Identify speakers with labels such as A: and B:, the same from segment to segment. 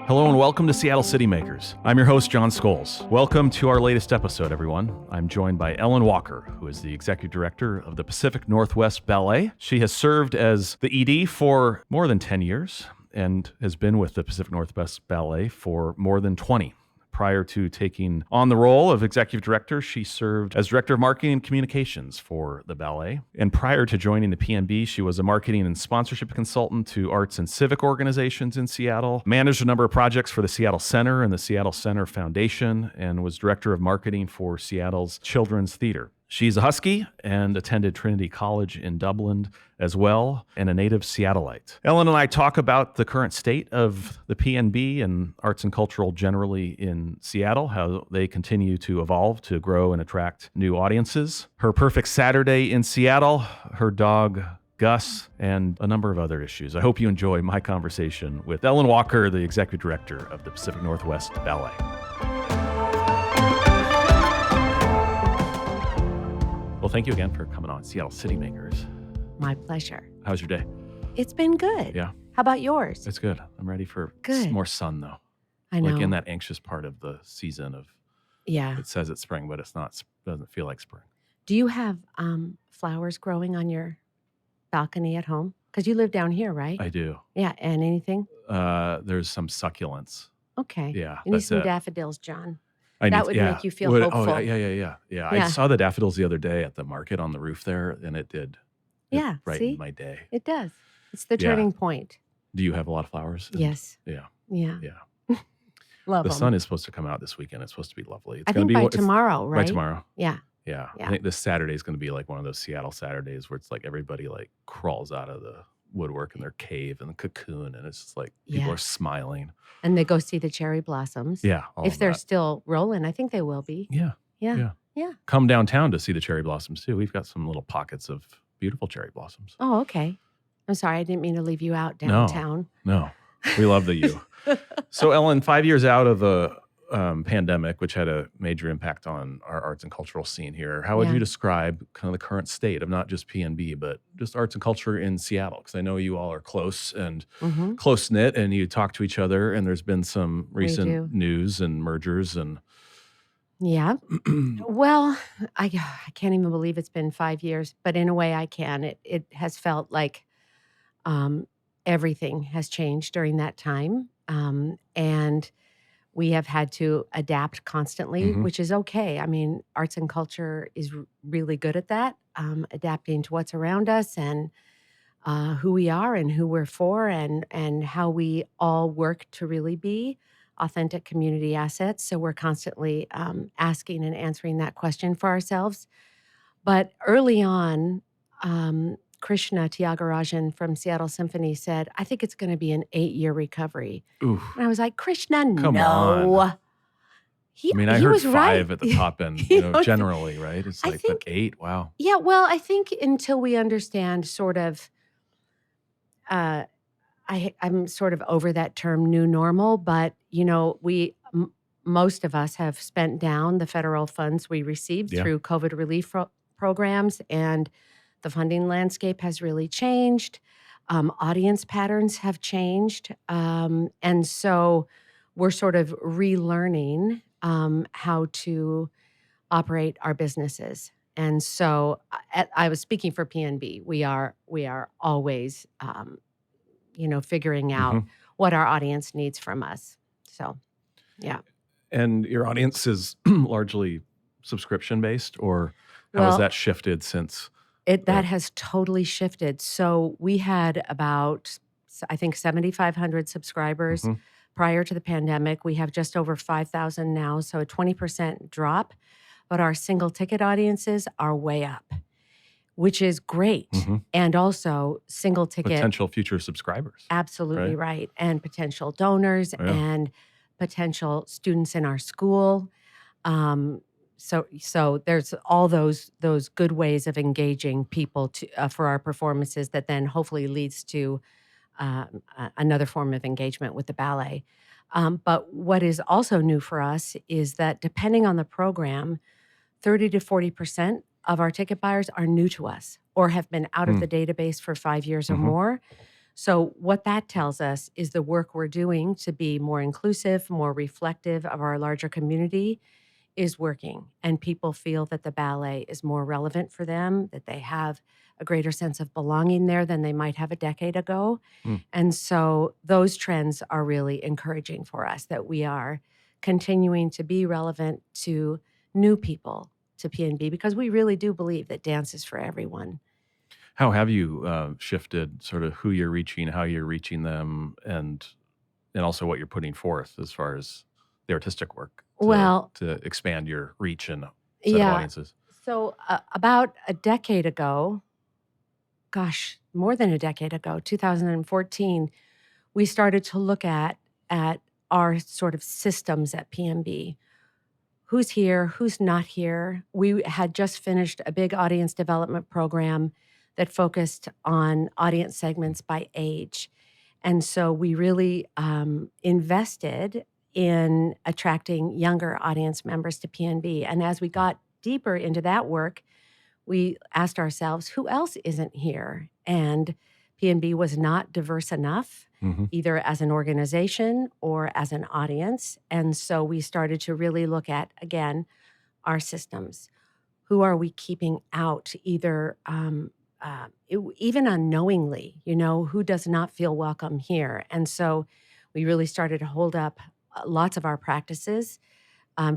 A: Hello and welcome to Seattle City Makers. I'm your host, Jon Scholes. Welcome to our latest episode, everyone. I'm joined by Ellen Walker, who is the Executive Director of the Pacific Northwest Ballet. She has served as the ED for more than 10 years and has been with the Pacific Northwest Ballet for more than 20. Prior to taking on the role of executive director, she served as director of marketing and communications for the ballet. And prior to joining the PNB, she was a marketing and sponsorship consultant to arts and civic organizations in Seattle, managed a number of projects for the Seattle Center and the Seattle Center Foundation, and was director of marketing for Seattle's Children's Theater. She's a Husky and attended Trinity College in Dublin as well, and a native Seattleite. Ellen and I talk about the current state of the PNB and arts and cultural generally in Seattle, how they continue to evolve to grow and attract new audiences. Her perfect Saturday in Seattle, her dog Gus, and a number of other issues. I hope you enjoy my conversation with Ellen Walker, the Executive Director of the Pacific Northwest Ballet. Well, thank you again for coming on Seattle City Makers.
B: My pleasure.
A: How's your day?
B: It's been good.
A: Yeah.
B: How about yours?
A: It's good. I'm ready for more sun, though.
B: I know.
A: Like in that anxious part of the season of, it says it's spring, but it's not, doesn't feel like spring.
B: Do you have flowers growing on your balcony at home? Because you live down here, right?
A: I do.
B: Yeah, and anything?
A: There's some succulents.
B: Okay.
A: Yeah.
B: You need some daffodils, John.
A: Make
B: you feel hopeful.
A: Oh, yeah. I saw the daffodils the other day at the market on the roof there, and it did.
B: Yeah,
A: brightened my day.
B: It does. It's the turning point.
A: Do you have a lot of flowers?
B: Yes.
A: Yeah.
B: Love
A: the
B: them.
A: sun is supposed to come out this weekend. It's supposed to be lovely. It's
B: I think by tomorrow, right?
A: By tomorrow.
B: Yeah.
A: Yeah. I think this Saturday is going to be like one of those Seattle Saturdays where it's like everybody like crawls out of the woodwork in their cave and the cocoon, and it's just like people are smiling.
B: And they go see the cherry blossoms.
A: Yeah.
B: If they're still rolling, I think they will be.
A: Yeah. Come downtown to see the cherry blossoms too. We've got some little pockets of beautiful cherry blossoms.
B: Oh, okay. I'm sorry. I didn't mean to leave you out downtown.
A: No. We love the U. So Ellen, 5 years out of the pandemic, which had a major impact on our arts and cultural scene here, how would you describe kind of the current state of not just PNB, but just arts and culture in Seattle? Because I know you all are close and close-knit, and you talk to each other, and there's been some recent news and mergers and...
B: Yeah. Well, I can't even believe it's been 5 years, but in a way I can. It has felt like everything has changed during that time. And we have had to adapt constantly, which is okay. I mean, arts and culture is really good at that, adapting to what's around us and who we are and who we're for and how we all work to really be authentic community assets. So we're constantly asking and answering that question for ourselves. But early on, Krishna Tyagarajan from Seattle Symphony said, I think it's going to be an 8-year recovery.
A: Oof.
B: And I was like, Krishna,
A: Come
B: no.
A: on. I heard 5 at the top end, generally, right? It's like, but 8, wow.
B: Yeah, well, I think until we understand sort of, I'm sort of over that term new normal, but, most of us have spent down the federal funds we received through COVID relief programs, and the funding landscape has really changed. Audience patterns have changed. And so we're sort of relearning how to operate our businesses. And so I was speaking for PNB. We are always, figuring out what our audience needs from us. So, yeah.
A: And your audience is largely subscription-based, or how has that shifted since?
B: That has totally shifted. So we had about, I think, 7,500 subscribers prior to the pandemic. We have just over 5,000 now, so a 20% drop. But our single ticket audiences are way up, which is great. And also single ticket.
A: Potential future subscribers.
B: Absolutely right. And potential donors and potential students in our school. So there's all those good ways of engaging people for our performances that then hopefully leads to another form of engagement with the ballet. But what is also new for us is that depending on the program, 30 to 40% of our ticket buyers are new to us or have been out of the database for 5 years or more. So what that tells us is the work we're doing to be more inclusive, more reflective of our larger community is working, and people feel that the ballet is more relevant for them, that they have a greater sense of belonging there than they might have a decade ago.
A: Mm.
B: And so those trends are really encouraging for us, that we are continuing to be relevant to new people to PNB, because we really do believe that dance is for everyone.
A: How have you shifted sort of who you're reaching, how you're reaching them, and also what you're putting forth as far as the artistic work
B: Well,
A: to expand your reach and set of
B: yeah.
A: audiences?
B: So about a decade ago, gosh, more than a decade ago, 2014, we started to look at our sort of systems at PMB. Who's here? Who's not here? We had just finished a big audience development program that focused on audience segments by age. And so we really invested in attracting younger audience members to PNB. And as we got deeper into that work, we asked ourselves, who else isn't here? And PNB was not diverse enough,
A: Hmm.
B: either as an organization or as an audience. And so we started to really look at, again, our systems. Who are we keeping out, either even unknowingly, who does not feel welcome here? And so we really started to hold up lots of our practices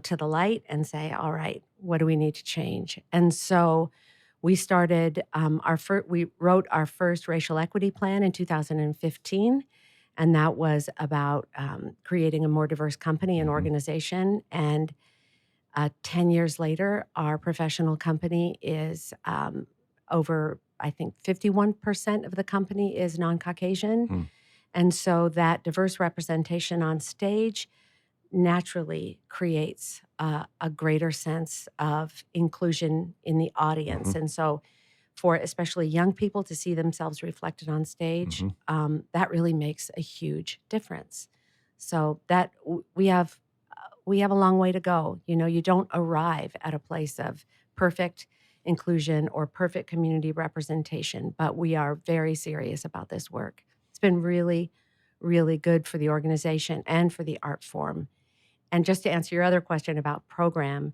B: to the light and say, all right, what do we need to change? And so we started we wrote our first racial equity plan in 2015, and that was about creating a more diverse company and
A: Hmm.
B: organization. And 10 years later, our professional company is over, I think, 51% of the company is non-Caucasian.
A: Mm.
B: And so that diverse representation on stage naturally creates a greater sense of inclusion in the audience.
A: Hmm.
B: And so for especially young people to see themselves reflected on stage,
A: Hmm.
B: that really makes a huge difference. So that we have a long way to go. You don't arrive at a place of perfect inclusion or perfect community representation, but we are very serious about this work. It's been really, really good for the organization and for the art form. And just to answer your other question about program,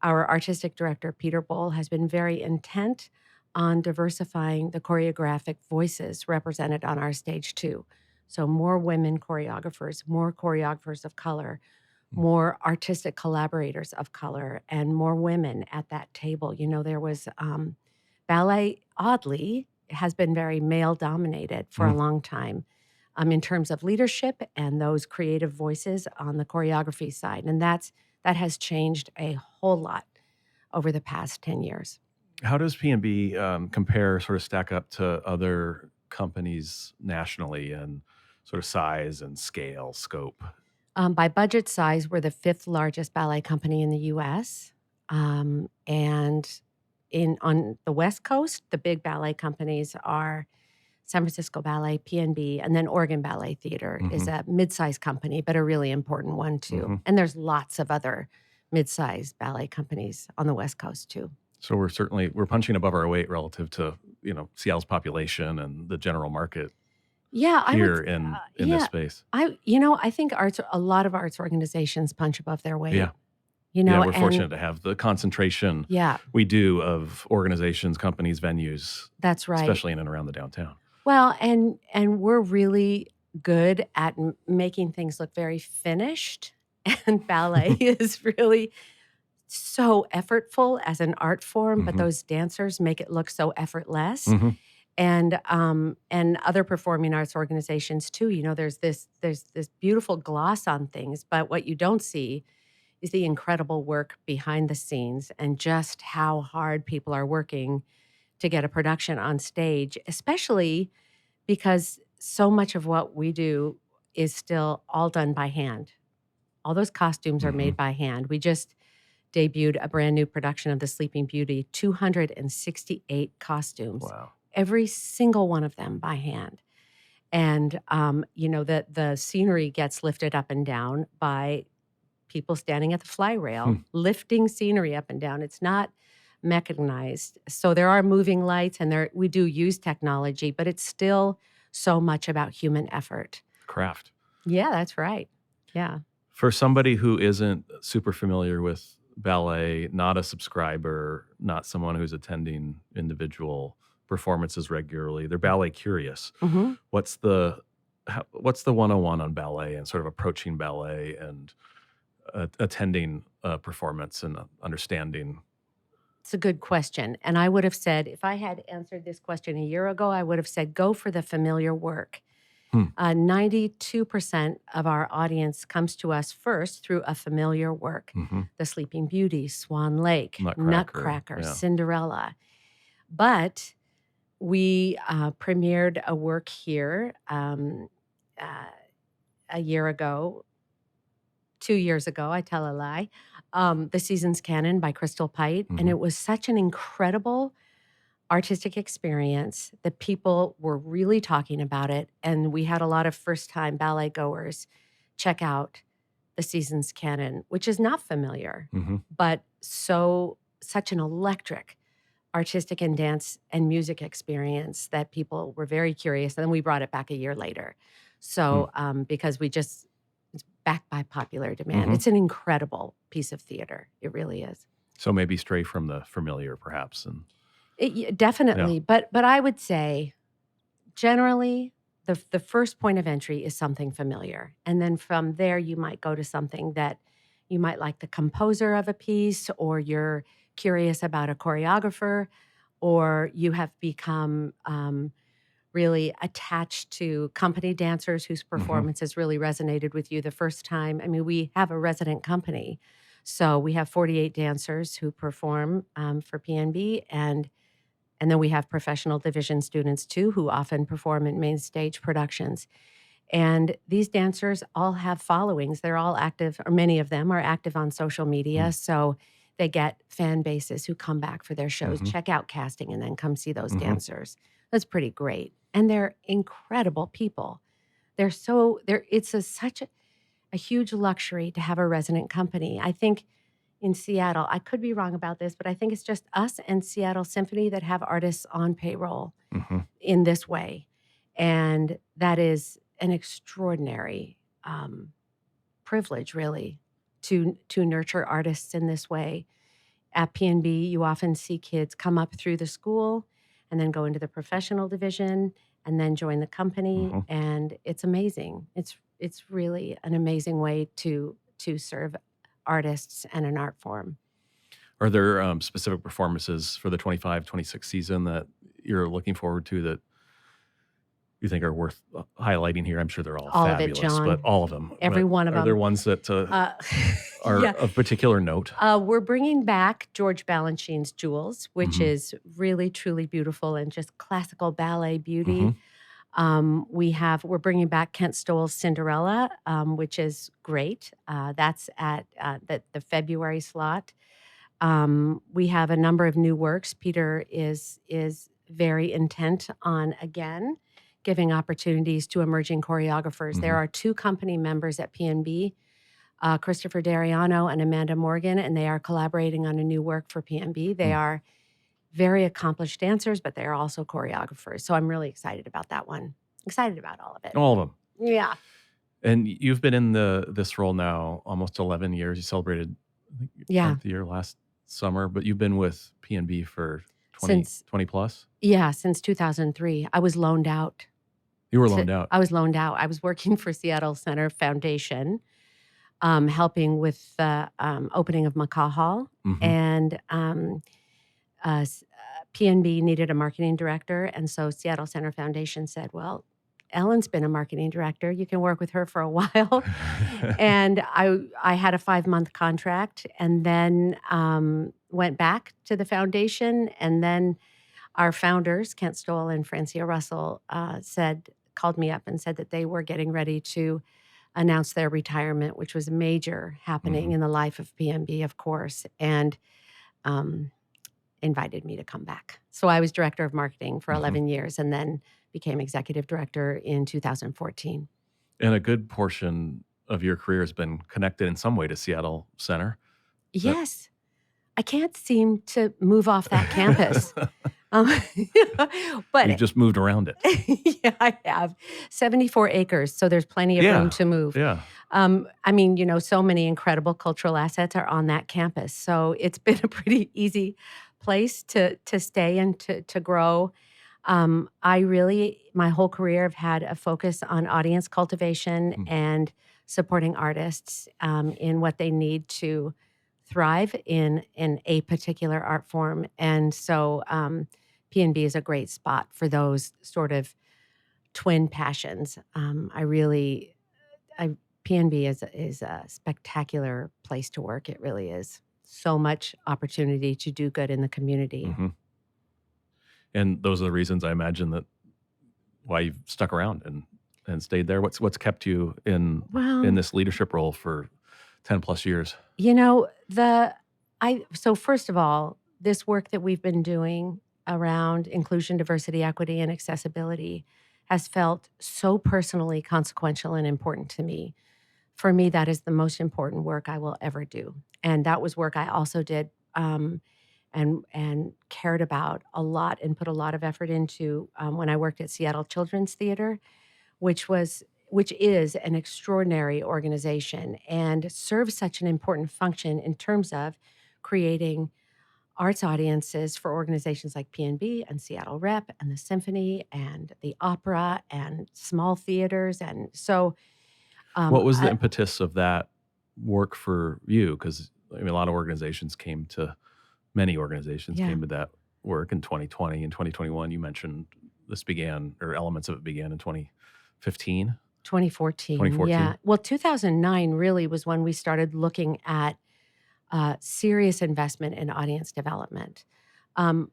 B: our artistic director, Peter Bohl, has been very intent on diversifying the choreographic voices represented on our stage, too. So more women choreographers of color, more artistic collaborators of color, and more women at that table. There was ballet, oddly, has been very male dominated for a
A: Mm.
B: long time in terms of leadership and those creative voices on the choreography side. And that has changed a whole lot over the past 10 years.
A: How does P&B compare, sort of stack up to other companies nationally and sort of size and scale, scope?
B: By budget size, we're the fifth largest ballet company in the US. And on the West Coast, the big ballet companies are San Francisco Ballet, PNB, and then Oregon Ballet Theater is
A: Hmm.
B: a mid-sized company, but a really important one too.
A: Hmm.
B: And there's lots of other mid-sized ballet companies on the West Coast too.
A: So we're punching above our weight relative to Seattle's population and the general market
B: Yeah, I would.
A: here in this
B: Yeah,
A: space.
B: I think a lot of arts organizations punch above their weight.
A: Yeah. Yeah, we're
B: And
A: fortunate to have the concentration
B: yeah,
A: we do of organizations, companies, venues,
B: that's right.
A: especially in and around the downtown.
B: Well, and we're really good at making things look very finished. And ballet is really so effortful as an art form, but
A: Hmm.
B: those dancers make it look so effortless.
A: Hmm.
B: And other performing arts organizations too. There's this beautiful gloss on things, but what you don't see is the incredible work behind the scenes and just how hard people are working to get a production on stage, especially because so much of what we do is still all done by hand. All those costumes are
A: Hmm.
B: made by hand. We just debuted a brand new production of The Sleeping Beauty, 268 costumes,
A: Wow.
B: every single one of them by hand. And the scenery gets lifted up and down by people standing at the fly
A: Hmm.
B: rail, lifting scenery up and down. It's not mechanized. So there are moving lights and we do use technology, but it's still so much about human effort.
A: Craft.
B: Yeah, that's right. Yeah.
A: For somebody who isn't super familiar with ballet, not a subscriber, not someone who's attending individual performances regularly, they're ballet curious.
B: hmm
A: What's the 101 on ballet and sort of approaching ballet and attending a performance and understanding?
B: It's a good question. And I would have said, if I had answered this question a year ago, I would have said, go for the familiar work.
A: Hmm.
B: 92% of our audience comes to us first through a familiar work.
A: Mm-hmm.
B: The Sleeping Beauty, Swan Lake, Nutcracker,
A: yeah.
B: Cinderella. But we premiered a work here a year ago, 2 years ago, I tell a lie, The Season's Canon by Crystal Pite. And
A: Mhm.
B: it was such an incredible artistic experience that people were really talking about it. And we had a lot of first-time ballet goers check out The Season's Canon, which is not familiar,
A: Mhm.
B: but such an electric artistic and dance and music experience that people were very curious. And then we brought it back a year later. So because it's backed by popular demand.
A: Mhm.
B: It's an incredible piece of theater. It really is.
A: So maybe stray from the familiar, perhaps, and
B: Definitely. But I would say generally the first point of entry is something familiar. And then from there you might go to something that you might like the composer of a piece, or you're curious about a choreographer, or you have become really attached to company dancers whose performances really resonated with you the first time. I mean, we have a resident company. So we have 48 dancers who perform for PNB, and then we have professional division students too, who often perform in main stage productions. And these dancers all have followings. They're all active, or many of them are active on social media. So they get fan bases who come back for their shows, check out casting, and then come see those dancers. That's pretty great. And they're incredible people. It's such a huge luxury to have a resident company. I think in Seattle, I could be wrong about this, but I think it's just us and Seattle Symphony that have artists on payroll in this way. And that is an extraordinary privilege, really, to nurture artists in this way. At PNB, you often see kids come up through the school and then go into the professional division and then join the company. And it's amazing. It's really an amazing way to serve artists and an art form.
A: Are there specific performances for the 25-26 season that you're looking forward to that you think are worth highlighting here? I'm sure they're all fabulous,
B: of it, John.
A: but all of them.
B: Every one of them.
A: Are there ones that are of particular note?
B: We're bringing back George Balanchine's Jewels, which is really, truly beautiful and just classical ballet beauty. We're bringing back Kent Stoll's Cinderella, which is great. That's at the February slot. We have a number of new works. Peter is very intent on, again, giving opportunities to emerging choreographers. There are 2 company members at PNB, Christopher Dariano and Amanda Morgan, and they are collaborating on a new work for PNB. They are very accomplished dancers, but they are also choreographers. So I'm really excited about that one. Excited about all of it.
A: All of them.
B: Yeah.
A: And you've been in this role now almost 11 years. You celebrated, I think, your 10th year last summer, but you've been with PNB for 20 plus?
B: Yeah, since 2003. I was loaned out.
A: You were loaned out.
B: I was loaned out. I was working for Seattle Center Foundation, helping with the opening of Macaw Hall. And PNB needed a marketing director. And so Seattle Center Foundation said, well, Ellen's been a marketing director. You can work with her for a while. And I had a 5-month contract, and then went back to the foundation. And then our founders, Kent Stoll and Francia Russell, called me up and said that they were getting ready to announce their retirement, which was a major happening in the life of PNB, of course, and invited me to come back. So I was director of marketing for 11 years and then became executive director in 2014.
A: And a good portion of your career has been connected in some way to Seattle Center.
B: Yes. I can't seem to move off that campus. Um,
A: You've
B: but
A: just moved around it.
B: yeah, I have 74 acres, so there's plenty of room
A: Yeah.
B: to move.
A: Yeah.
B: I mean, so many incredible cultural assets are on that campus, so it's been a pretty easy place to stay and to grow. I really, my whole career, have had a focus on audience cultivation
A: Mm.
B: and supporting artists in what they need to thrive in a particular art form, and so P&B is a great spot for those sort of twin passions. I P&B is a spectacular place to work. It really is. So much opportunity to do good in the community.
A: Hmm. And those are the reasons I imagine that why you've stuck around and stayed there. What's kept you in
B: Well,
A: this leadership role for 10 plus years?
B: you know, the I so first of all, this work that we've been doing around inclusion, diversity, equity, and accessibility has felt so personally consequential and important to me. For me, that is the most important work I will ever do. And that was work I also did and cared about a lot and put a lot of effort into when I worked at Seattle Children's Theater, which was which is an extraordinary organization and serves such an important function in terms of creating arts audiences for organizations like PNB and Seattle Rep and the Symphony and the Opera and small theaters. And so,
A: What was the
B: I,
A: impetus of that work for you? Because I mean, a lot of many organizations
B: yeah,
A: came to that work in 2020 and 2021. You mentioned this began, or elements of it began in 2015,
B: 2014.
A: 2014.
B: Yeah. Well, 2009 really was when we started looking at serious investment in audience development.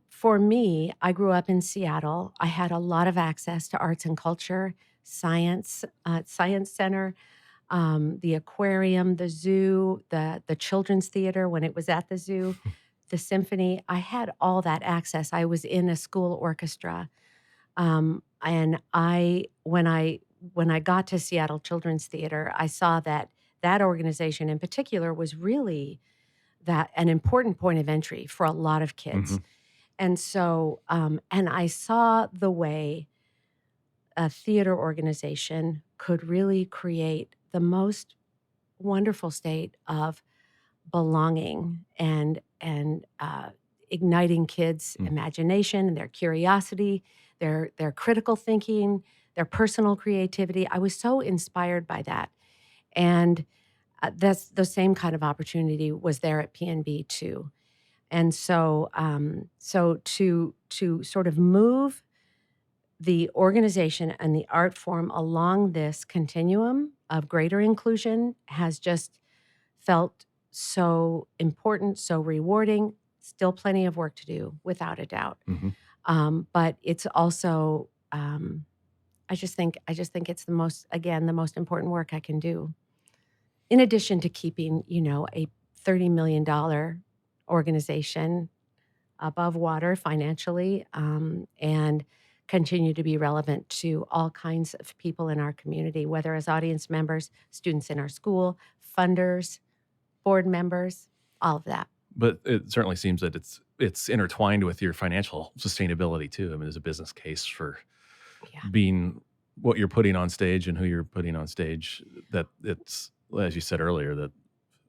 B: For me, I grew up in Seattle. I had a lot of access to arts and culture, science center, the aquarium, the zoo, the children's theater when it was at the zoo, the symphony. I had all that access. I was in a school orchestra, and when I got to Seattle Children's Theater, I saw that that organization in particular was really that an important point of entry for a lot of
A: Hmm.
B: kids. And so, and I saw the way a theater organization could really create the most wonderful state of belonging and igniting kids' imagination and their curiosity, their critical thinking, their personal creativity. I was so inspired by that, and that's the same kind of opportunity was there at PNB too. And so, to sort of move the organization and the art form along this continuum of greater inclusion has just felt so important, so rewarding. Still plenty of work to do, without a doubt.
A: Hmm.
B: But it's also, I just think it's the most important work I can do. In addition to keeping, a $30 million organization above water financially, and continue to be relevant to all kinds of people in our community, whether as audience members, students in our school, funders, board members, all of that.
A: But it certainly seems that it's intertwined with your financial sustainability too. I mean, there's a business case for
B: Yeah,
A: being what you're putting on stage and who you're putting on stage. That it's, as you said earlier, that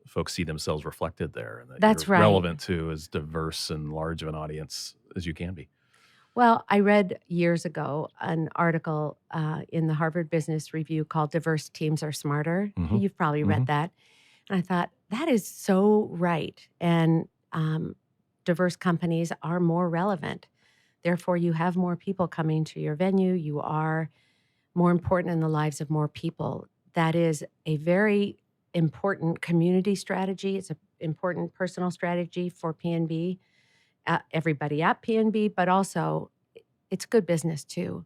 A: folks see themselves reflected there, and that you're
B: that's right.
A: relevant to as diverse and large of an audience as you can be.
B: Well, I read years ago an article in the Harvard Business Review called Diverse Teams Are Smarter.
A: Hmm.
B: You've probably
A: Hmm.
B: read that. And I thought, that is so right. And diverse companies are more relevant. Therefore, you have more people coming to your venue. You are more important in the lives of more people. That is a very important community strategy. It's an important personal strategy for PNB, everybody at PNB, but also it's good business too.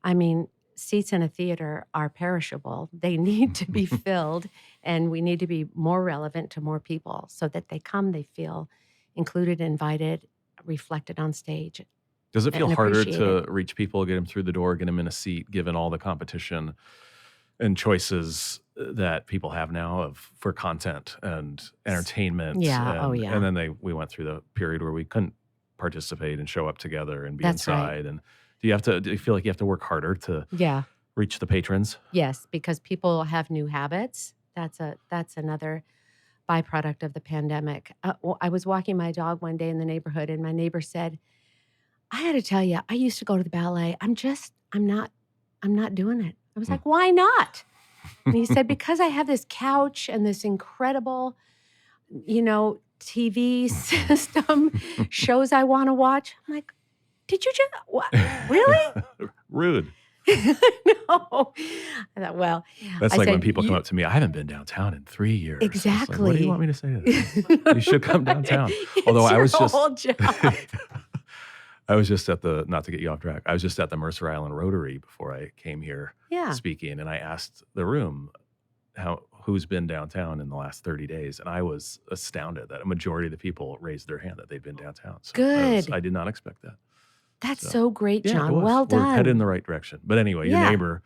B: I mean, seats in a theater are perishable. They need to be filled, and we need to be more relevant to more people so that they come, they feel included, invited, reflected on stage,
A: Does it feel
B: and
A: harder
B: appreciated.
A: to reach people, get them through the door, get them in a seat, given all the competition and choices that people have now for content and entertainment,
B: Yeah, oh
A: and
B: yeah.
A: then we went through the period where we couldn't participate and show up together and be
B: That's right.
A: inside. And do you feel like you have to work harder to
B: Yeah.
A: reach the patrons?
B: Yes, because people have new habits. That's another byproduct of the pandemic. I was walking my dog one day in the neighborhood, and my neighbor said, "I had to tell you, I used to go to the ballet. I'm not doing it." I was
A: Mm.
B: like, "Why not?" And he said, "Because I have this couch and this incredible, TV system, shows I want to watch." I'm like, "Did you just what? Really?"
A: Rude.
B: No. I thought, well,
A: That's
B: I
A: like when
B: said,
A: people come up to me, I haven't been downtown in 3 years. It's like, what do you want me to say to that? You should come downtown. Although
B: It's
A: I
B: your
A: was just,
B: whole job.
A: I was just at not to get you off track, I was just at the Mercer Island Rotary before I came here
B: Yeah.
A: speaking, and I asked the room who's been downtown in the last 30 days, and I was astounded that a majority of the people raised their hand that they'd been downtown. So
B: Good.
A: I did not expect that.
B: That's
A: So,
B: so great,
A: yeah, it
B: John.
A: was.
B: Well
A: We're headed in
B: done.
A: the right direction. But anyway, your
B: Yeah.
A: neighbor,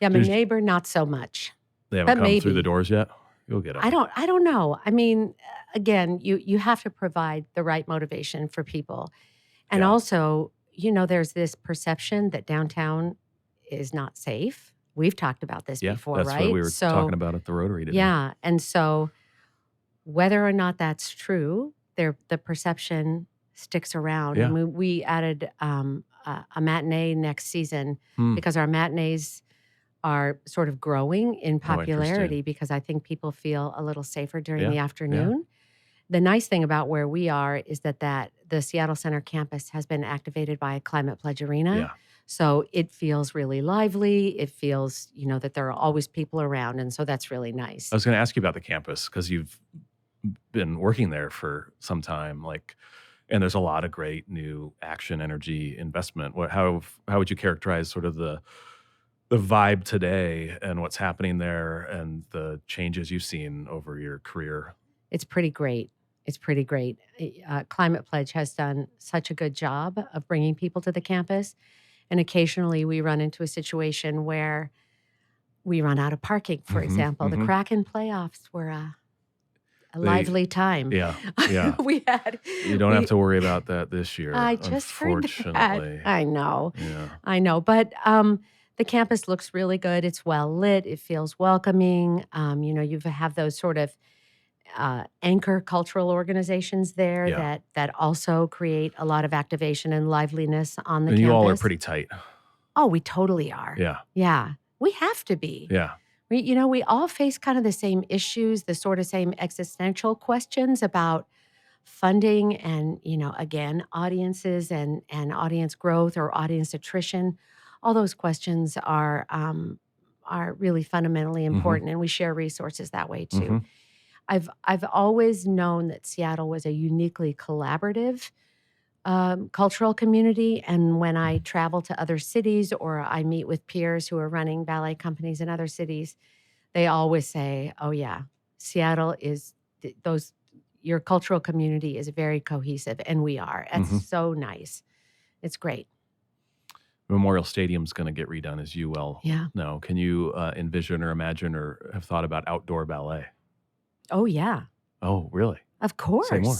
B: Yeah, my
A: Did-
B: neighbor, not so much.
A: they haven't
B: But
A: come through the
B: maybe.
A: doors yet? You'll get them.
B: I don't know. I mean, again, you have to provide the right motivation for people. And
A: Yeah.
B: also, there's this perception that downtown is not safe. We've talked about this
A: Yeah,
B: before,
A: that's
B: right?
A: what we were talking
B: So,
A: about at the Rotary today.
B: yeah. And so whether or not that's true, the perception sticks around.
A: Yeah.
B: And we added a matinee next season
A: Hmm.
B: because our matinees are sort of growing in
A: interesting.
B: popularity because I think people feel a little safer during
A: Yeah,
B: the
A: yeah.
B: afternoon. The nice thing about where we are is that the Seattle Center campus has been activated by a Climate Pledge Arena.
A: Yeah.
B: So it feels really lively. It feels, that there are always people around. And so that's really nice.
A: I was going to ask you about the campus because you've been working there for some time, and there's a lot of great new action energy investment. How would you characterize sort of the vibe today and what's happening there and the changes you've seen over your career?
B: It's pretty great. It's pretty great. Climate Pledge has done such a good job of bringing people to the campus. And occasionally we run into a situation where we run out of parking, for example. The Kraken playoffs were a lively time.
A: Yeah.
B: We had.
A: You don't have to worry about that this year.
B: I just heard that.
A: Unfortunately.
B: I know.
A: Yeah.
B: I know. But the campus looks really good. It's well lit. It feels welcoming. You have those sort of anchor cultural organizations there
A: Yeah.
B: that also create a lot of activation and liveliness on the
A: And
B: campus.
A: you all are pretty tight.
B: Oh, we totally are.
A: Yeah.
B: Yeah. We have to be.
A: Yeah.
B: We all face kind of the same issues, the sort of same existential questions about funding and, again, audiences and audience growth or audience attrition. All those questions are really fundamentally important, and we share resources that way too. I've always known that Seattle was a uniquely collaborative cultural community, and when I travel to other cities or I meet with peers who are running ballet companies in other cities, they always say, "Oh yeah, Seattle is your cultural community is very cohesive," and we are. It's so nice. It's great.
A: Memorial Stadium's going to get redone, as you well know. Can you envision or imagine or have thought about outdoor ballet?
B: Oh yeah,
A: Oh, really?
B: of course.
A: Say more.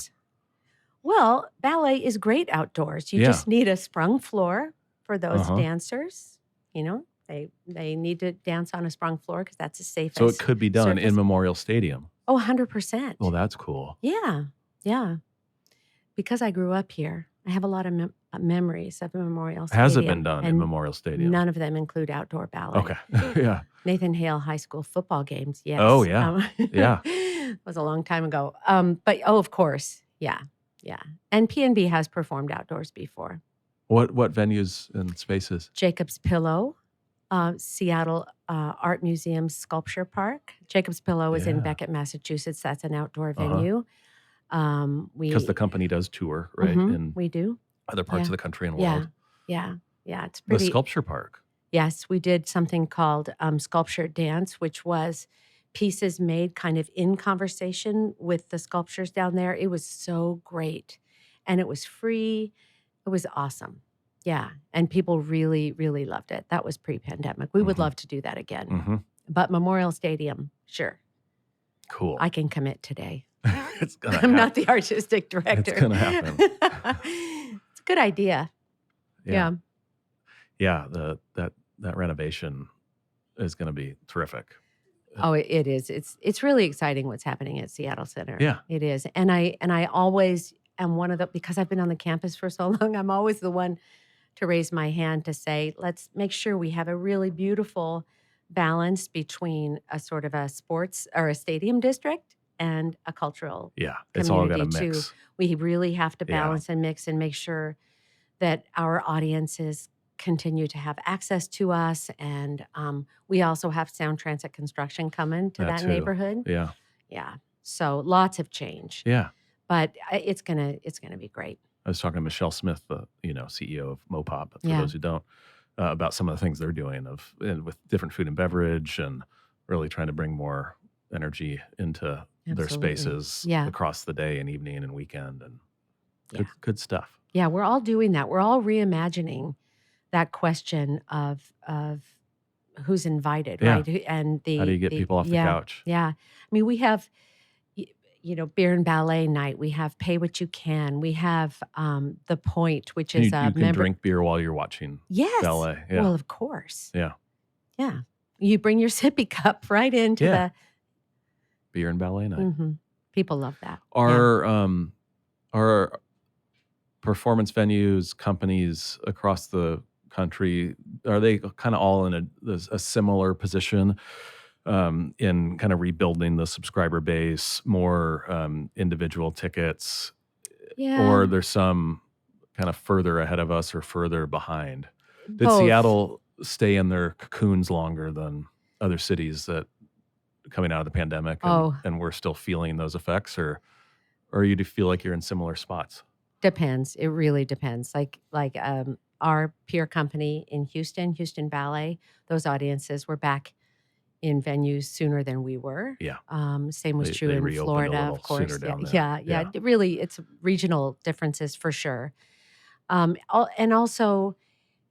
B: Well, ballet is great outdoors. You
A: Yeah.
B: just need a sprung floor for those
A: Uh-huh.
B: dancers. They need to dance on a sprung floor because that's the safest.
A: So it could be done in
B: surface.
A: Memorial Stadium.
B: Oh, 100%.
A: Well, that's cool.
B: Yeah, yeah. Because I grew up here, I have a lot of memories of Memorial Stadium.
A: Has it been done in
B: and
A: Memorial Stadium?
B: None of them include outdoor ballet.
A: Okay. Yeah.
B: Nathan Hale High School football games, yes.
A: Oh, yeah. Yeah.
B: It was a long time ago. But of course, yeah. And P&B has performed outdoors before.
A: What venues and spaces?
B: Jacob's Pillow, Seattle Art Museum Sculpture Park. Jacob's Pillow is in
A: Yeah.
B: Beckett, Massachusetts. That's an outdoor
A: Uh-huh.
B: venue.
A: Because the company does tour, right? In
B: we do.
A: other parts
B: Yeah.
A: of the country and
B: Yeah.
A: world.
B: Yeah. It's
A: The
B: pretty.
A: Sculpture Park.
B: Yes, we did something called Sculpture Dance, which was pieces made kind of in conversation with the sculptures down there. It was so great. And it was free. It was awesome. Yeah. And people really, really loved it. That was pre-pandemic. We would
A: Mhm.
B: love to do that again.
A: Mm-hmm.
B: But Memorial Stadium, sure.
A: Cool.
B: I can commit today.
A: It's gonna
B: I'm
A: happen.
B: not the artistic director.
A: It's gonna happen.
B: Good idea.
A: Yeah.
B: Yeah.
A: Yeah. That renovation is going to be terrific.
B: Oh, it is. It's really exciting what's happening at Seattle Center.
A: Yeah.
B: It is. And I always am one of the, because I've been on the campus for so long, I'm always the one to raise my hand to say, let's make sure we have a really beautiful balance between a sort of a sports or a stadium district and a cultural
A: Yeah. It's all got to
B: community too.
A: mix.
B: We really have to
A: Yeah.
B: balance and mix and make sure that our audiences continue to have access to us. And we also have Sound Transit construction coming to that
A: too.
B: neighborhood.
A: Yeah.
B: Yeah. So lots have changed,
A: Yeah.
B: but it's gonna be great.
A: I was talking to Michelle Smith, the CEO of Mopop, for
B: Yeah.
A: those who don't, about some of the things they're doing with different food and beverage, and really trying to bring more energy into their
B: Absolutely.
A: spaces
B: Yeah.
A: across the day and evening and weekend, and
B: Yeah.
A: good stuff.
B: Yeah, we're all doing that. We're all reimagining that question of who's invited,
A: Yeah.
B: right? And
A: How do you get people off the couch?
B: Yeah. I mean, we have beer and ballet night. We have pay what you can. We have the point, which is
A: You can drink beer while you're watching
B: Yes.
A: ballet. Yeah.
B: Well, of course.
A: Yeah.
B: Yeah. You bring your sippy cup right into
A: Yeah. Beer and ballet night.
B: the. People love that.
A: Are performance venues, companies across the country, are they kind of all in a similar position in kind of rebuilding the subscriber base, more individual tickets,
B: Yeah.
A: or there's some kind of further ahead of us or further behind? Did
B: Both.
A: Seattle stay in their cocoons longer than other cities that coming out of the pandemic, and we're still feeling those effects, or you do feel like you're in similar spots?
B: Depends. It really depends. Like our peer company in Houston Ballet, those audiences were back in venues sooner than we were.
A: Yeah.
B: Same was true
A: They
B: in
A: reopened a
B: Florida,
A: little
B: of course.
A: sooner down there.
B: Yeah. Really, it's regional differences for sure. And also,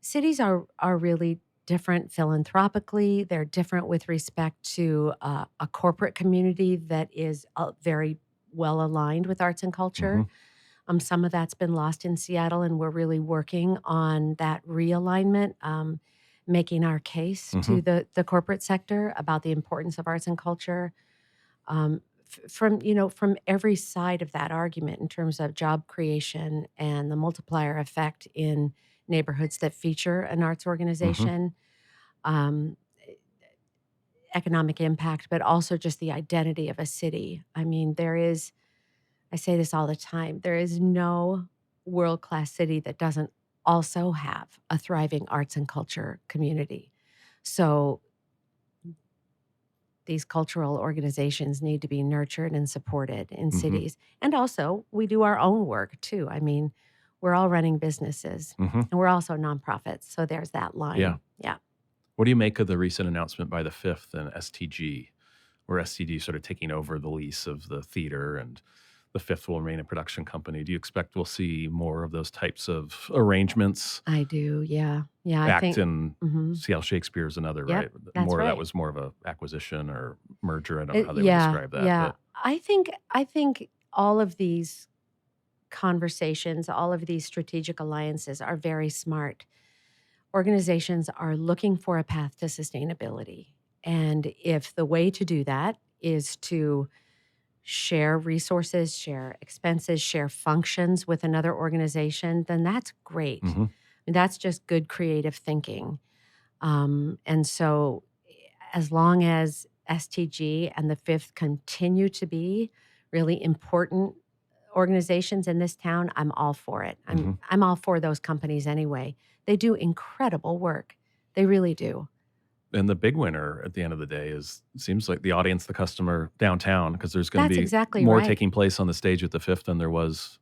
B: cities are really different philanthropically. They're different with respect to a corporate community that is very well aligned with arts and culture. Some of that's been lost in Seattle, and we're really working on that realignment, making our case to the corporate sector about the importance of arts and culture, from every side of that argument in terms of job creation and the multiplier effect in neighborhoods that feature an arts organization, economic impact, but also just the identity of a city. I mean, I say this all the time, there is no world-class city that doesn't also have a thriving arts and culture community. So these cultural organizations need to be nurtured and supported in cities. And also, we do our own work too. I mean, we're all running businesses, and we're also nonprofits. So there's that line. Yeah.
A: What do you make of the recent announcement by the Fifth and STG, where STG sort of taking over the lease of the theater, and the Fifth will remain a production company? Do you expect we'll see more of those types of arrangements?
B: I do, yeah. I think
A: Seattle Shakespeare is another,
B: Yep,
A: right?
B: that's
A: That
B: right.
A: was more of a acquisition or merger. I don't know how they would
B: Yeah,
A: describe that.
B: yeah.
A: But
B: I think all of these conversations, all of these strategic alliances are very smart. Organizations are looking for a path to sustainability. And if the way to do that is to share resources, share expenses, share functions with another organization, then that's great. I mean, that's just good creative thinking. And so as long as STG and the Fifth continue to be really important organizations in this town, I'm all for it. I'm all for those companies anyway. They do incredible work. They really do.
A: And the big winner at the end of the day seems like the audience, the customer downtown, because there's going to be
B: exactly
A: more
B: right.
A: taking place on the stage at the Fifth than there was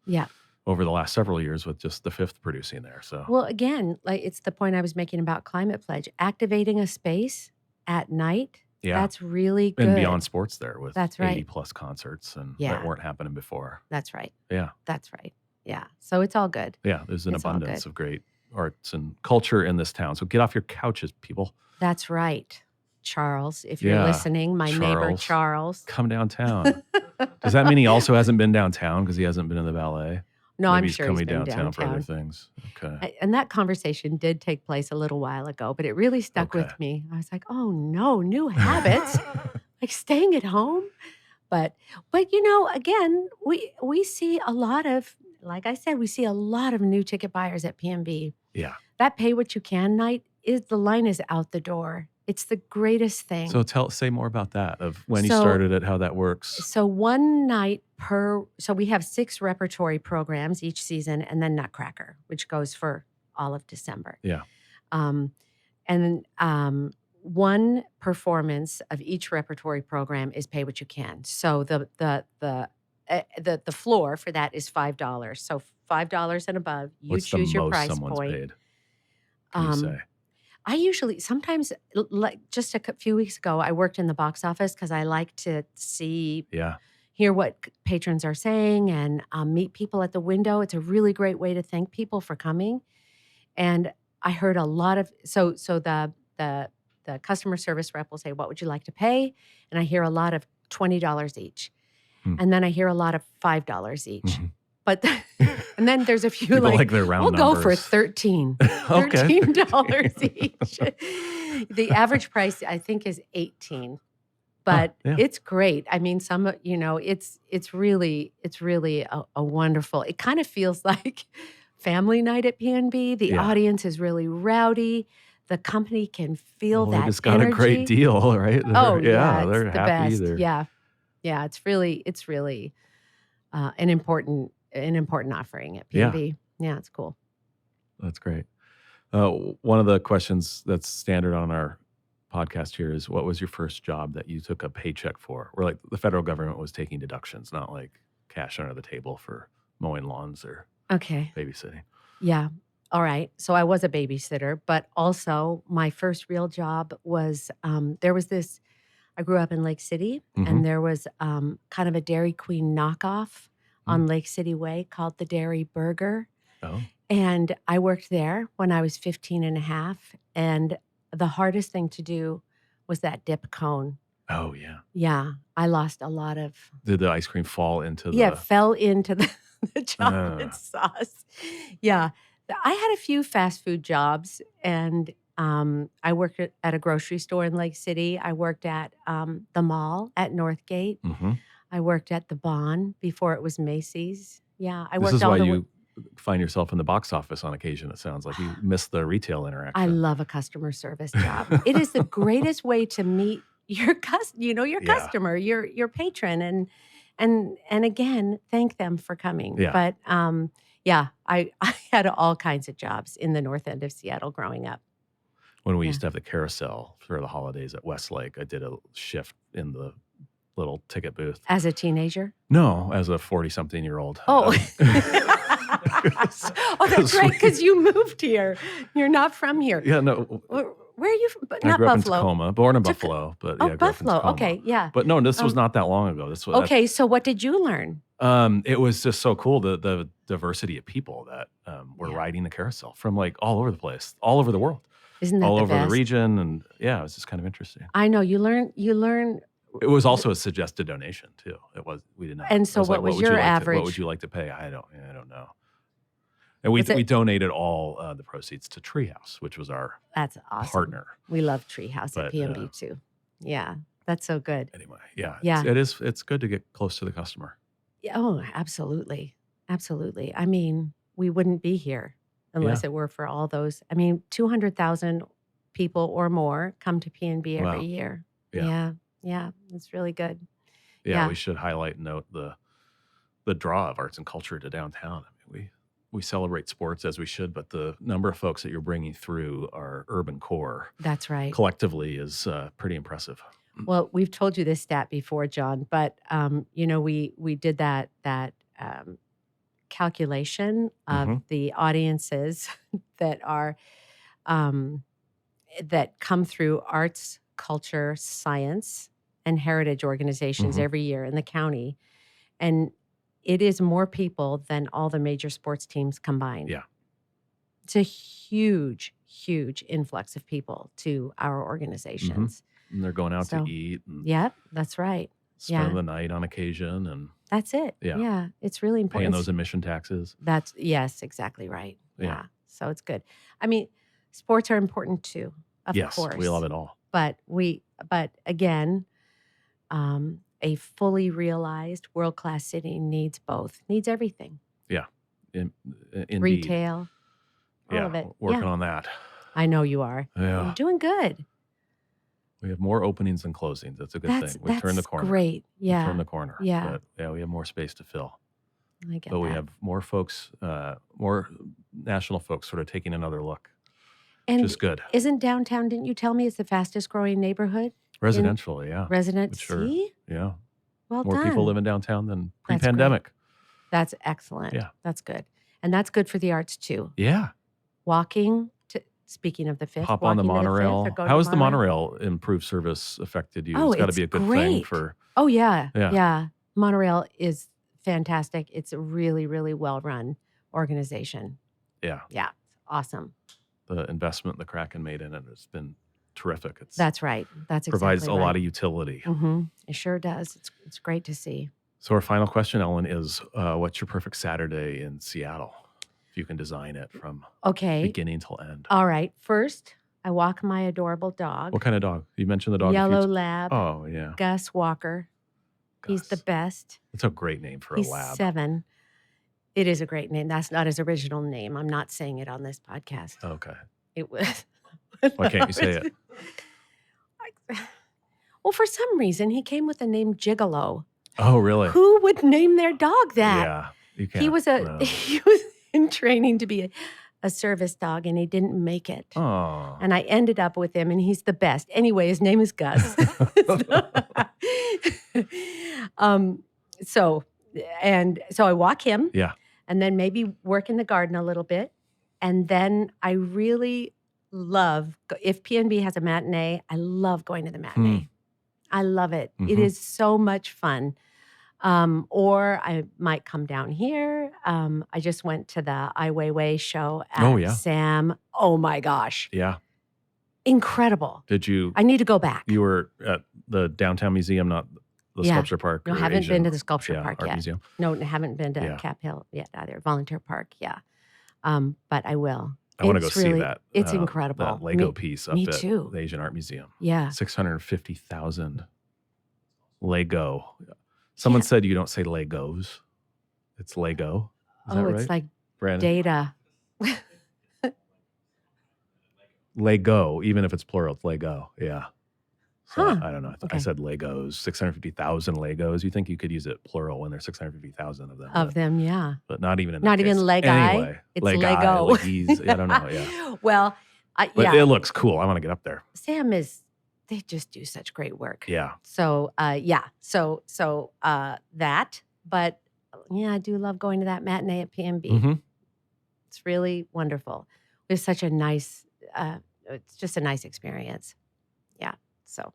A: over the last several years with just the Fifth producing there. So,
B: well, again, like it's the point I was making about Climate Pledge, activating a space at night. That's really good.
A: And beyond sports there with
B: That's right.
A: 80 plus concerts that weren't happening before.
B: That's right.
A: Yeah.
B: That's right. Yeah. So it's all good.
A: Yeah. There's an abundance of great arts and culture in this town. So get off your couches, people.
B: That's right. Charles, if you're listening, my neighbor Charles.
A: Come downtown. Does that mean he also hasn't been downtown because he hasn't been in the ballet?
B: No,
A: Maybe
B: I'm
A: he's
B: sure he's
A: coming
B: been
A: downtown for other
B: downtown.
A: things. Okay.
B: And that conversation did take place a little while ago, but it really stuck
A: Okay.
B: with me. I was like, "Oh no, new habits, like staying at home." But again, we see a lot of, like I said, we see a lot of new ticket buyers at PNB.
A: Yeah.
B: That pay what you can night the line is out the door. It's the greatest thing.
A: So say more about that, of when you
B: So
A: started it, how that works.
B: so one night so we have 6 repertory programs each season, and then Nutcracker, which goes for all of December.
A: Yeah.
B: Um, and one performance of each repertory program is pay what you can. So the floor for that is $5. So $5 and above, you
A: What's the
B: choose your
A: most
B: price
A: someone's
B: point.
A: paid? Can you say?
B: I usually sometimes like just a few weeks ago, I worked in the box office because I like to
A: Yeah.
B: hear what patrons are saying and meet people at the window. It's a really great way to thank people for coming. And I heard a lot of the customer service rep will say, "What would you like to pay?" And I hear a lot of $20 each, and then I hear a lot of $5 each. But and then there's a few
A: People
B: like
A: their round
B: we'll
A: numbers.
B: go for $13 each. The average price I think is $18. But
A: yeah.
B: it's great. I mean, it's really a wonderful. It kind of feels like family night at PNB. The
A: Yeah.
B: audience is really rowdy. The company can feel
A: They
B: that
A: just got
B: energy.
A: a great deal, right?
B: Oh yeah, it's
A: they're
B: the
A: happy.
B: best. Yeah. It's really an important offering at PNB. Yeah, it's cool.
A: That's great. One of the questions that's standard on our podcast here is, what was your first job that you took a paycheck for? Where like the federal government was taking deductions, not like cash under the table for mowing lawns or
B: Okay.
A: babysitting.
B: Yeah. All right. So I was a babysitter, but also my first real job was there was this. I grew up in Lake City, and there was kind of a Dairy Queen knockoff on Lake City Way called the Dairy Burger.
A: Oh.
B: And I worked there when I was 15 and a half. And the hardest thing to do was that dip cone.
A: Oh, yeah.
B: Yeah. I lost a lot of.
A: Did the ice cream fall into the...
B: Yeah, it fell into the chocolate sauce. Yeah. I had a few fast food jobs, and I worked at a grocery store in Lake City. I worked at the mall at Northgate. I worked at the Bon before it was Macy's. Yeah, I worked.
A: This is why you find yourself in the box office on occasion. It sounds like you miss the retail interaction.
B: I love a customer service job. It is the greatest way to meet your customer, your patron, and again, thank them for coming.
A: Yeah.
B: But I had all kinds of jobs in the north end of Seattle growing up.
A: When we used to have the carousel for the holidays at Westlake, I did a shift in the little ticket booth.
B: As a teenager?
A: No, as a 40-something-year-old.
B: Oh. Oh, that's right, because you moved here. You're not from here.
A: Yeah, no.
B: Where are you from? But
A: I
B: not
A: grew up
B: Buffalo.
A: in Tacoma, born in Buffalo, but
B: Oh,
A: yeah, I grew up in
B: Buffalo.
A: Tacoma.
B: Okay, yeah.
A: But no, this was not that long ago. This was
B: Okay, so what did you learn?
A: It was just so cool, the diversity of people that were riding the carousel from like all over the place, all over the world.
B: Isn't that
A: all
B: the
A: over
B: best?
A: the region, and yeah, it was just kind of interesting.
B: I know you learn.
A: It was also a suggested donation too. We didn't know.
B: And so, what was your average?
A: What would you like to pay? I don't know. And we donated all the proceeds to Treehouse, which was our
B: That's awesome
A: partner.
B: We love Treehouse at PNB too. Yeah, that's so good.
A: Anyway, yeah. It's good to get close to the customer.
B: Yeah, oh, absolutely. I mean, we wouldn't be here unless it were for all those. I mean, 200,000 people or more come to PNB every year. Yeah, it's really good.
A: Yeah, we should highlight and note the draw of arts and culture to downtown. I mean, we celebrate sports as we should, but the number of folks that you're bringing through our urban core,
B: that's right,
A: collectively is pretty impressive.
B: Well, we've told you this stat before, John, but we did that calculation of the audiences that are that come through arts, culture, science, and heritage organizations every year in the county, and it is more people than all the major sports teams combined.
A: Yeah,
B: it's a huge influx of people to our organizations.
A: And they're going out to eat.
B: Yeah, that's right.
A: spend the night on occasion, and
B: that's it.
A: Yeah.
B: Yeah. It's really important.
A: paying those admission taxes.
B: Yes, exactly right.
A: Yeah.
B: Yeah. So it's good. I mean, sports are important too, of
A: Yes,
B: course.
A: we love it all.
B: But again, a fully realized world-class city needs both, needs everything.
A: Indeed.
B: Retail, all
A: Yeah,
B: of it.
A: working
B: Yeah.
A: on that.
B: I know you are.
A: Yeah.
B: You're doing good.
A: We have more openings than closings. That's a good thing. We've turned the
B: That's
A: corner.
B: great.
A: We've
B: Yeah.
A: turned the corner.
B: Yeah.
A: But yeah, we have more space to fill.
B: I get
A: But we
B: that.
A: have more folks, more national folks sort of taking another look,
B: And
A: which is good.
B: isn't downtown, didn't you tell me it's the fastest growing neighborhood?
A: Residentially, yeah.
B: Resident
A: Sure.
B: C?
A: Yeah.
B: Well
A: More
B: done.
A: people living downtown than
B: That's
A: pre-pandemic.
B: That's excellent.
A: Yeah.
B: That's good. And that's good for the arts too.
A: Yeah.
B: Walking to, speaking of the Fifth,
A: Hop on the
B: walking to Fifth or
A: monorail.
B: going
A: How
B: to
A: has the monorail improved service affected you?
B: Oh,
A: It's got to
B: it's
A: be a good thing
B: great.
A: for.
B: Oh, yeah.
A: Yeah.
B: Yeah. Monorail is fantastic. It's a really, really well-run organization.
A: Yeah.
B: Yeah. It's awesome.
A: The investment the Kraken made in it has been terrific.
B: That's right. That's exactly
A: provides a
B: right.
A: lot of utility.
B: Mm-hmm. It sure does. It's great to see.
A: So our final question, Ellen, is what's your perfect Saturday in Seattle? If you can design it from
B: Okay.
A: beginning till end.
B: All right. First, I walk my adorable dog.
A: What kind of dog? You mentioned the dog.
B: Yellow lab.
A: Oh, yeah.
B: Gus Walker. He's the
A: Gus.
B: best.
A: That's a great name for
B: He's
A: a lab.
B: 7. It is a great name. That's not his original name. I'm not saying it on this podcast.
A: Okay.
B: It was.
A: Why can't you say it?
B: Well, for some reason, he came with the name Gigolo.
A: Oh, really?
B: Who would name their dog that?
A: Yeah. You can't.
B: He was
A: no.
B: he was in training to be a service dog, and he didn't make it.
A: Oh.
B: And I ended up with him, and he's the best. Anyway, his name is Gus. So I walk him.
A: Yeah.
B: And then maybe work in the garden a little bit. And then I really love, if P&B has a matinee, I love going to the matinee. I love it. It
A: Mhm.
B: is so much fun. Or I might come down here. I just went to the Ai Weiwei show at
A: Oh, yeah.
B: Sam. Oh my gosh.
A: Yeah.
B: Incredible.
A: Did you?
B: I need to go back.
A: You were at the downtown museum, not the
B: Yeah.
A: sculpture park.
B: No,
A: or
B: haven't
A: Asian,
B: been to the sculpture
A: yeah,
B: park
A: art
B: yet.
A: museum.
B: No, haven't been to
A: Yeah.
B: Cap Hill yet either. Volunteer Park, yeah. But I will.
A: I want to go
B: It's
A: see
B: really-
A: that.
B: It's incredible.
A: That Lego piece up
B: me
A: at
B: too.
A: the Asian Art Museum.
B: Yeah.
A: 650,000 Lego. Someone said you don't say Legos. It's Lego. Is that right?
B: It's like
A: Brandon?
B: data.
A: Lego, even if it's plural, it's Lego. Yeah. So
B: Huh.
A: I don't know. I
B: Okay.
A: said Legos, 650,000 Legos. You think you could use it plural when there's 650,000 of them.
B: Of them, yeah.
A: But not even in that
B: Not even
A: case.
B: Legi.
A: Anyway,
B: It's
A: Legi,
B: Lego.
A: Legis, I don't know. Yeah.
B: Well,
A: But
B: yeah.
A: it looks cool. I want to get up there.
B: Sam they just do such great work.
A: Yeah.
B: So, yeah. So that, but yeah, I do love going to that matinee at P&B.
A: hmm
B: It's really wonderful. It was such a nice, it's just a nice experience. Yeah. So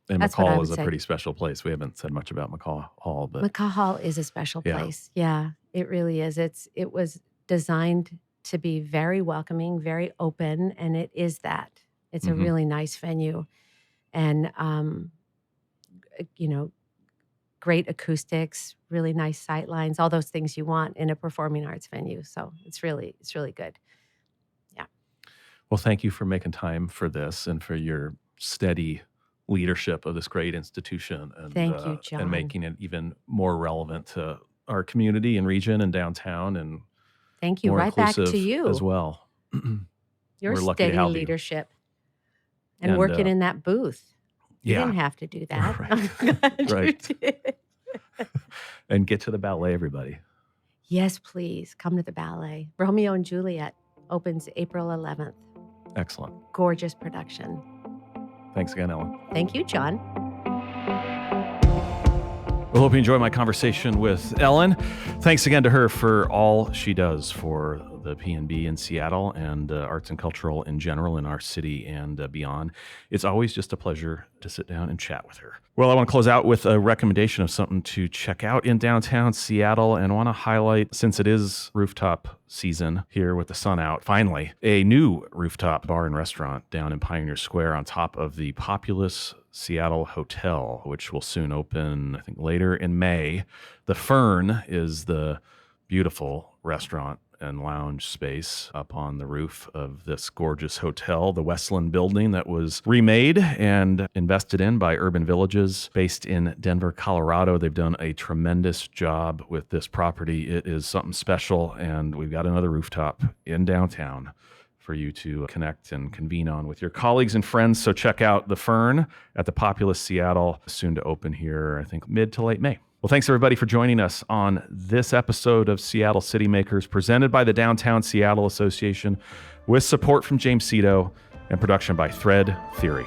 A: And
B: That's what I
A: McCall
B: would
A: is a
B: say.
A: pretty special place. We haven't said much about McCall Hall, but
B: McCaw Hall is a special
A: Yeah.
B: place. Yeah, it really is. It was designed to be very welcoming, very open, and it is that. It's a
A: Mhm.
B: really nice venue, and great acoustics, really nice sight lines, all those things you want in a performing arts venue. So it's really good.
A: well, thank you for making time for this and for your steady leadership of this great institution. And,
B: Thank you, John.
A: And making it even more relevant to our community and region and downtown and
B: Thank you.
A: more
B: Right back to
A: inclusive
B: you.
A: as well.
B: Your
A: We're lucky to
B: steady
A: have you.
B: leadership and
A: And,
B: working in that booth. You
A: Yeah.
B: didn't have to do that.
A: Right.
B: I'm glad you
A: Right.
B: did.
A: And get to the ballet, everybody.
B: Yes, please come to the ballet. Romeo and Juliet opens April 11th.
A: Excellent.
B: Gorgeous production.
A: Thanks again, Ellen.
B: Thank you, John.
A: We hope you enjoyed my conversation with Ellen. Thanks again to her for all she does for the P&B in Seattle and arts and cultural in general in our city and beyond. It's always just a pleasure to sit down and chat with her. Well, I want to close out with a recommendation of something to check out in downtown Seattle, and want to highlight, since it is rooftop season here with the sun out, finally, a new rooftop bar and restaurant down in Pioneer Square on top of the populous Seattle Hotel, which will soon open, I think, later in May. The Fern is the beautiful restaurant and lounge space up on the roof of this gorgeous hotel, the Westland building that was remade and invested in by Urban Villages based in Denver, Colorado. They've done a tremendous job with this property. It is something special, and we've got another rooftop in downtown for you to connect and convene on with your colleagues and friends. So check out the Fern at the populous Seattle, soon to open here, I think, mid to late May. Well, thanks everybody for joining us on this episode of Seattle City Makers, presented by the Downtown Seattle Association, with support from James Cito and production by Thread Theory.